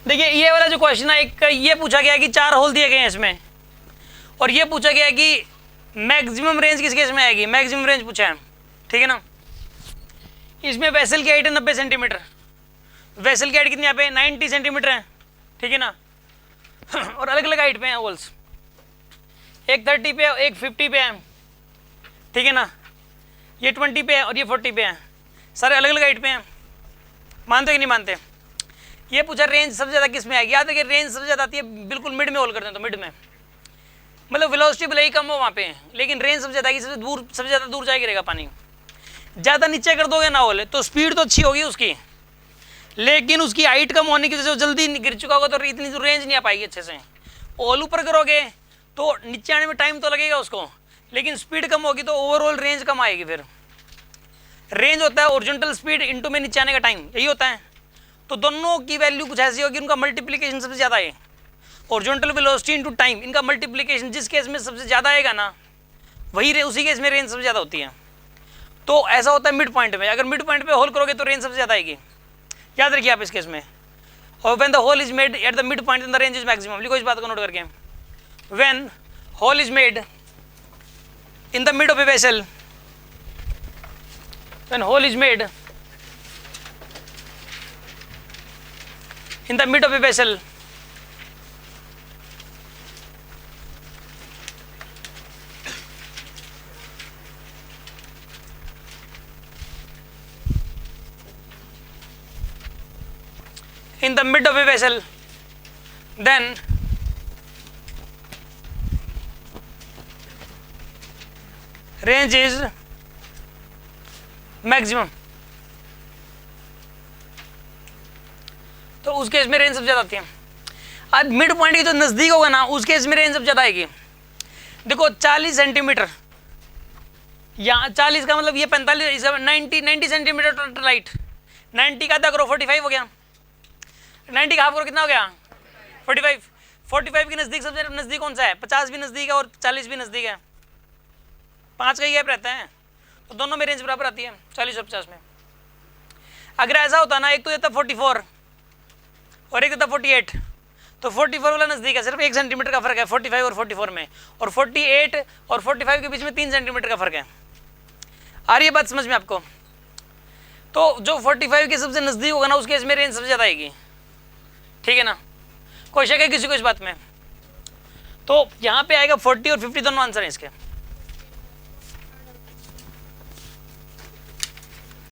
देखिए ये वाला जो क्वेश्चन है, एक ये पूछा गया कि 4 होल दिए गए हैं इसमें, और ये पूछा गया कि मैक्सिमम रेंज किस केस में आएगी, मैक्सिमम रेंज पूछा है, ठीक है ना। इसमें वेसल की हाइट है 90 सेंटीमीटर, वेसल की हाइट कितनी यहाँ पे 90 सेंटीमीटर है, ठीक है ना। और अलग अलग हाइट पे हैं होल्स, एक 30 पे है, एक 50 पे है, ठीक है ना। ये 20 पे है और ये 40 पे है, सारे अलग अलग हाइट पे हैं। मानते हो कि नहीं मानते? ये पूछा रेंज सबसे ज़्यादा किस में आएगी। याद है कि रेंज सबसे ज़्यादा आती है बिल्कुल मिड में होल करते हैं, तो मिड में मतलब वेलोसिटी भले ही कम हो वहाँ पे, लेकिन रेंज सबसे ज़्यादा आएगी, सबसे ज़्यादा दूर जाएगी रहेगा पानी। ज़्यादा नीचे कर दोगे ना होल तो स्पीड तो अच्छी होगी उसकी, लेकिन उसकी हाइट कम होने की वजह से जल्दी गिर चुका होगा तो इतनी तो रेंज नहीं आ पाएगी अच्छे से। होल ऊपर करोगे तो नीचे आने में टाइम तो लगेगा उसको, लेकिन स्पीड कम होगी तो ओवरऑल रेंज कम आएगी। फिर रेंज होता है ओरिजिनल स्पीड इनटू में नीचे आने का टाइम, यही होता है। तो दोनों की वैल्यू कुछ ऐसी होगी, उनका मल्टीप्लिकेशन सबसे ज़्यादा है। ओरिजिनल वेलोसिटी इनटू टाइम, इनका मल्टीप्लिकेशन जिस केस में सबसे ज़्यादा आएगा ना, वही उसी केस में रेंज सबसे ज़्यादा होती है। तो ऐसा होता है मिड पॉइंट में, अगर मिड पॉइंट पे होल करोगे तो रेंज सबसे ज़्यादा आएगी, याद रखिए आप इस केस में। और when the hole is made at the mid point in the range is maximum, लिखो इस बात को नोट करके। When hole is made in the mid of a vessel, when hole is made in the mid of a vessel, in the mid of a vessel, then range is maximum। तो उस case में range सबसे ज़्यादा आती है। आज mid point के जो नज़दीक होगा ना, उस केस में रेंज सबसे ज़्यादा आएगी। देखो 40 सेंटीमीटर, यहाँ 40 का मतलब ये 45, 90 सेंटीमीटर टोटल हाइट, 90 का आधा करो 45 हो गया, 90 का हाफ करो कितना हो गया 45। 45 के नज़दीक सबसे नज़दीक कौन सा है? 50 भी नज़दीक है और 40 भी नज़दीक है, 5 का ही गैप रहता है, तो दोनों में रेंज बराबर आती है 40 और 50 में। अगर ऐसा होता ना, एक तो देता 44 और एक देता 48, तो 44 वाला नज़दीक है, सिर्फ 1 सेंटीमीटर का फर्क है 45 और 44 में, और 48 और 45 के बीच में 3 सेंटीमीटर का फर्क है। आ रही है बात समझ में आपको? तो जो 45 के सबसे नज़दीक होगा ना, उस केस में रेंज सबसे ज़्यादा आएगी, ठीक है ना। कोई शक है किसी को इस बात में? तो यहाँ पे आएगा 40 और 50 दोनों आंसर है इसके।